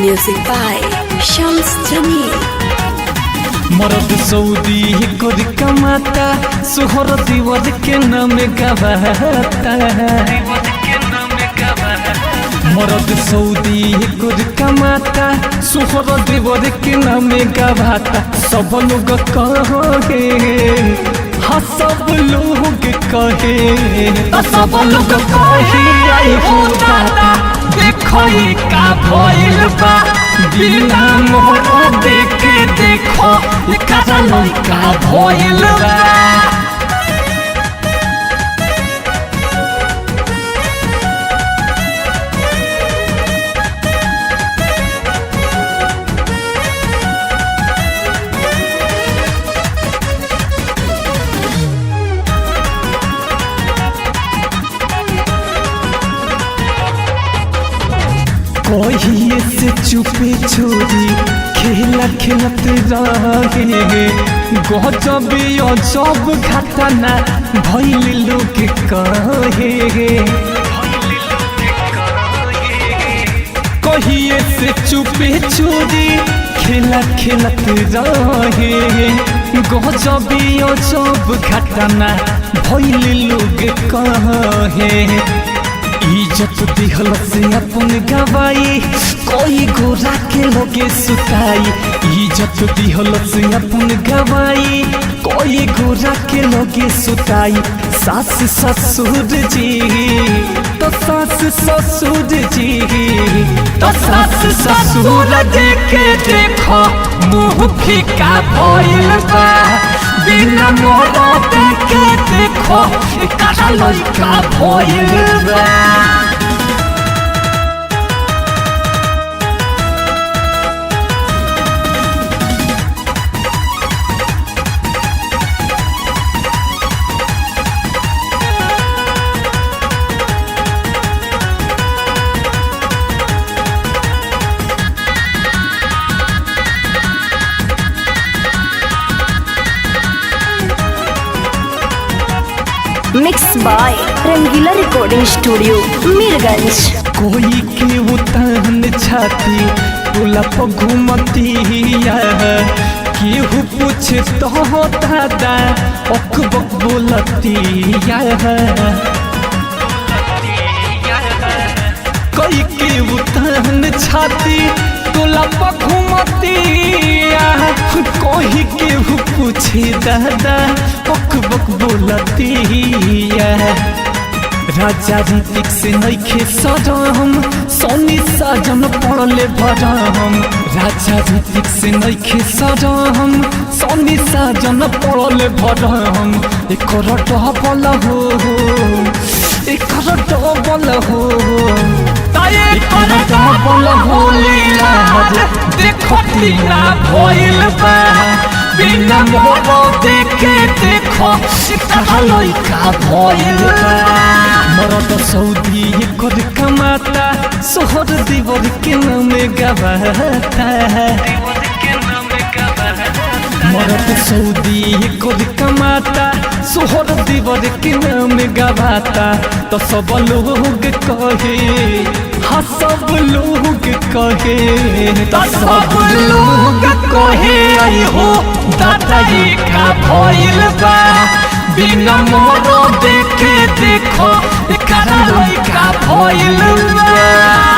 Music by Shams Jamil. मरद Saudi कर कमाता सोहर दीवर के नाम गवाता। मरद सऊदी कर कमाता सोहर दीवर के नाम गवाता। सब लोग कहे हाँ सब लोग कहे सब लोग कहे आई हो दादा देखो का भइल बा बिना मोहर देखे देखो का लड़का भइल बा। कहिए से चुपे छोड़ी खेला खेलत रहे गजबे अजब घटना भइल लोग कहे। कहिए से चुपे छोड़ी खेला खेलत रहे गजबे अजब घटना भइल लोग कहे। इज्जत दिहल से अपन गवाई कोई गोरा के लोगे सुताई। इज्जत दिहल से अपन गवाई कोई गोरा के लोगे सुताई। सास ससुर जी तो सास ससुर जी तो सास ससुर देखे देखो मुँह फीका भइल बा बिना मोर देखे देखो का लड़का भइल बा। Mixed by Rangila Recording Studio, Mirganj. कोई के उतान छाती टोला पर घूमती केहू पूछे तो दादा अकबक बोलती। कोई के उतान छाती टोला पर घूमती कोई केहू पूछे दादा अकबक बोलती। राजा ऋतिक से नइखे सजम सोनी साजन पड़ले भरम। राजा ऋतिक से नइखे सजम सोनी साजन पड़ले भरम। एकर डबल हो एकर डबल हो एकर डबल हो लीला देखो लीला भइल बा बिना मोर देखे देखो का लड़का भइल बा। मरद सऊदी कर कमाता सोहर दीवर के नाम गवाता। मरद सऊदी कर कमाता सोहर दीवर के नाम गवाता। तो सब लोग कहे हाँ सब लोग कहे तो सब लोग कहे आई हो दादा का भइल बा बिना मोर देखे देखो का लड़का भइल बा।